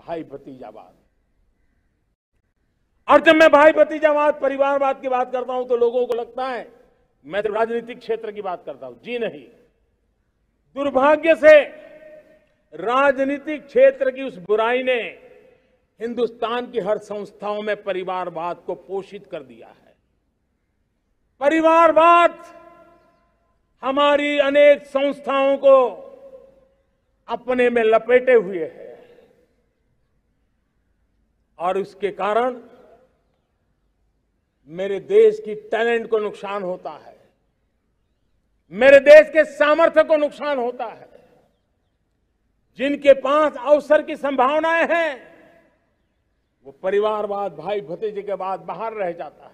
भाई भतीजावाद। और जब मैं भाई भतीजावाद, परिवारवाद की बात करता हूं तो लोगों को लगता है मैं तो राजनीतिक क्षेत्र की बात करता हूं। जी नहीं, दुर्भाग्य से राजनीतिक क्षेत्र की उस बुराई ने हिंदुस्तान की हर संस्थाओं में परिवारवाद को पोषित कर दिया है। परिवारवाद हमारी अनेक संस्थाओं को अपने में लपेटे हुए है और उसके कारण मेरे देश की टैलेंट को नुकसान होता है, मेरे देश के सामर्थ्य को नुकसान होता है। जिनके पास अवसर की संभावनाएं हैं वो परिवारवाद, भाई भतीजे के बाद बाहर रह जाता है।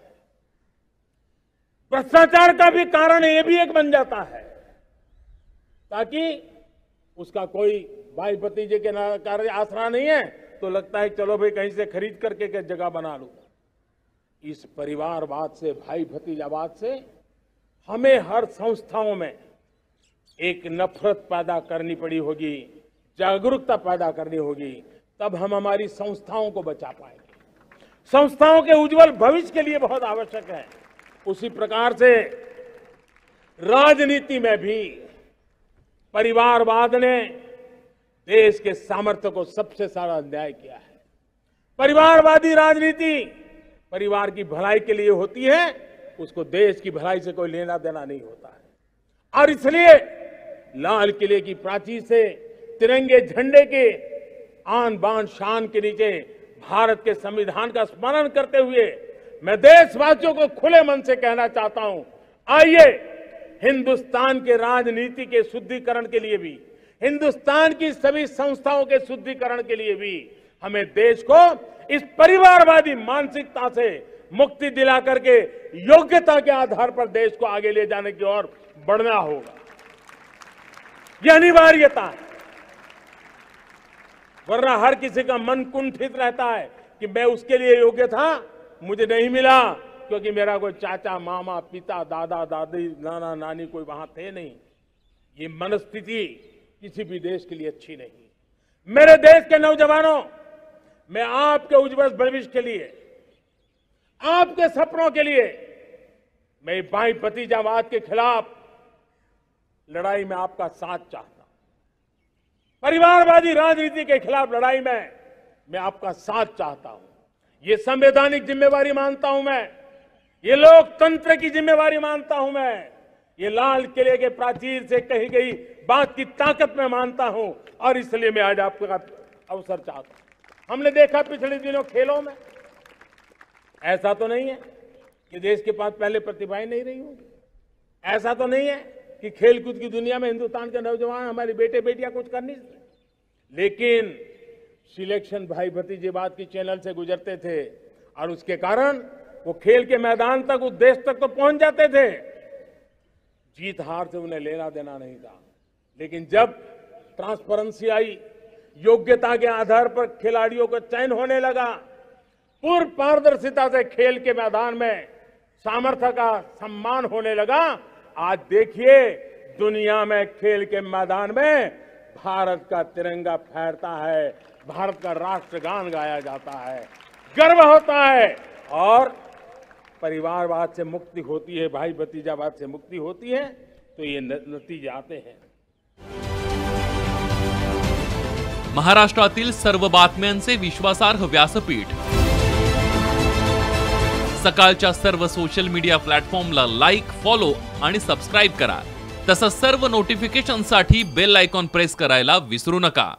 भ्रष्टाचार का भी कारण ये भी एक बन जाता है ताकि उसका कोई भाई भतीजे के कार्य आसरा नहीं है तो लगता है चलो भाई कहीं से खरीद करके के जगह बना लूं। इस परिवारवाद से, भाई भतीजावाद से हमें हर संस्थाओं में एक नफरत पैदा करनी पड़ी होगी, जागरूकता पैदा करनी होगी, तब हम हमारी संस्थाओं को बचा पाएंगे। संस्थाओं के उज्जवल भविष्य के लिए बहुत आवश्यक है। उसी प्रकार से राजनीति में भी परिवारवाद ने देश के सामर्थ्य को सबसे सारा अन्याय किया है। परिवारवादी राजनीति परिवार की भलाई के लिए होती है, उसको देश की भलाई से कोई लेना देना नहीं होता है। और इसलिए लाल किले की प्राचीर से तिरंगे झंडे के आन बान शान के नीचे भारत के संविधान का स्मरण करते हुए मैं देशवासियों को खुले मन से कहना चाहता हूं, आइए हिंदुस्तान के राजनीति के शुद्धिकरण के लिए भी, हिंदुस्तान की सभी संस्थाओं के शुद्धिकरण के लिए भी हमें देश को इस परिवारवादी मानसिकता से मुक्ति दिला करके योग्यता के आधार पर देश को आगे ले जाने की ओर बढ़ना होगा। यह अनिवार्यता है, वरना हर किसी का मन कुंठित रहता है कि मैं उसके लिए योग्य था, मुझे नहीं मिला क्योंकि मेरा कोई चाचा, मामा, पिता, दादा, दादी, नाना, नानी कोई वहां थे नहीं। ये मनस्थिति किसी भी देश के लिए अच्छी नहीं। मेरे देश के नौजवानों, मैं आपके उज्जवल भविष्य के लिए, आपके सपनों के लिए, मैं भाई भतीजावाद के खिलाफ लड़ाई में आपका साथ चाहता हूं। परिवारवादी राजनीति के खिलाफ लड़ाई में मैं आपका साथ चाहता हूं। ये संवैधानिक जिम्मेवारी मानता हूं मैं, ये लोकतंत्र की जिम्मेवारी मानता हूं मैं, ये लाल किले के प्राचीर से कही गई बात की ताकत में मानता हूं और इसलिए मैं आज आपका अवसर चाहता हूं। हमने देखा पिछले दिनों खेलों में, ऐसा तो नहीं है कि देश के पास पहले प्रतिभाएं नहीं रही होंगी, ऐसा तो नहीं है कि खेलकूद की दुनिया में हिंदुस्तान के नौजवान, हमारे बेटे बेटियां कुछ कर नहीं सकते, लेकिन सिलेक्शन भाई भतीजेवाद की चैनल से गुजरते थे और उसके कारण वो खेल के मैदान तक, उस देश तक तो पहुंच जाते थे। जीत हार से उन्हें लेना देना नहीं था, लेकिन जब ट्रांसपेरेंसी आई, योग्यता के आधार पर खिलाड़ियों का चयन होने लगा, पूर्ण पारदर्शिता से खेल के मैदान में सामर्थ्य का सम्मान होने लगा, आज देखिए दुनिया में खेल के मैदान में भारत का तिरंगा फहरता है, भारत का राष्ट्रगान गाया जाता है, गर्व होता है और परिवारवाद से मुक्ति होती है, भाई भतीजावाद से मुक्ति होती है, तो ये नतीजे आते हैं। महाराष्ट्रातील सर्व बातम्यांचे विश्वासार्ह व्यासपीठ, सकाळच्या सर्व सोशल मीडिया प्लॅटफॉर्मला लाईक, फॉलो आणि सबस्क्राईब करा। तसंच सर्व नोटिफिकेशनसाठी बेल आयकॉन प्रेस करायला विसरू नका।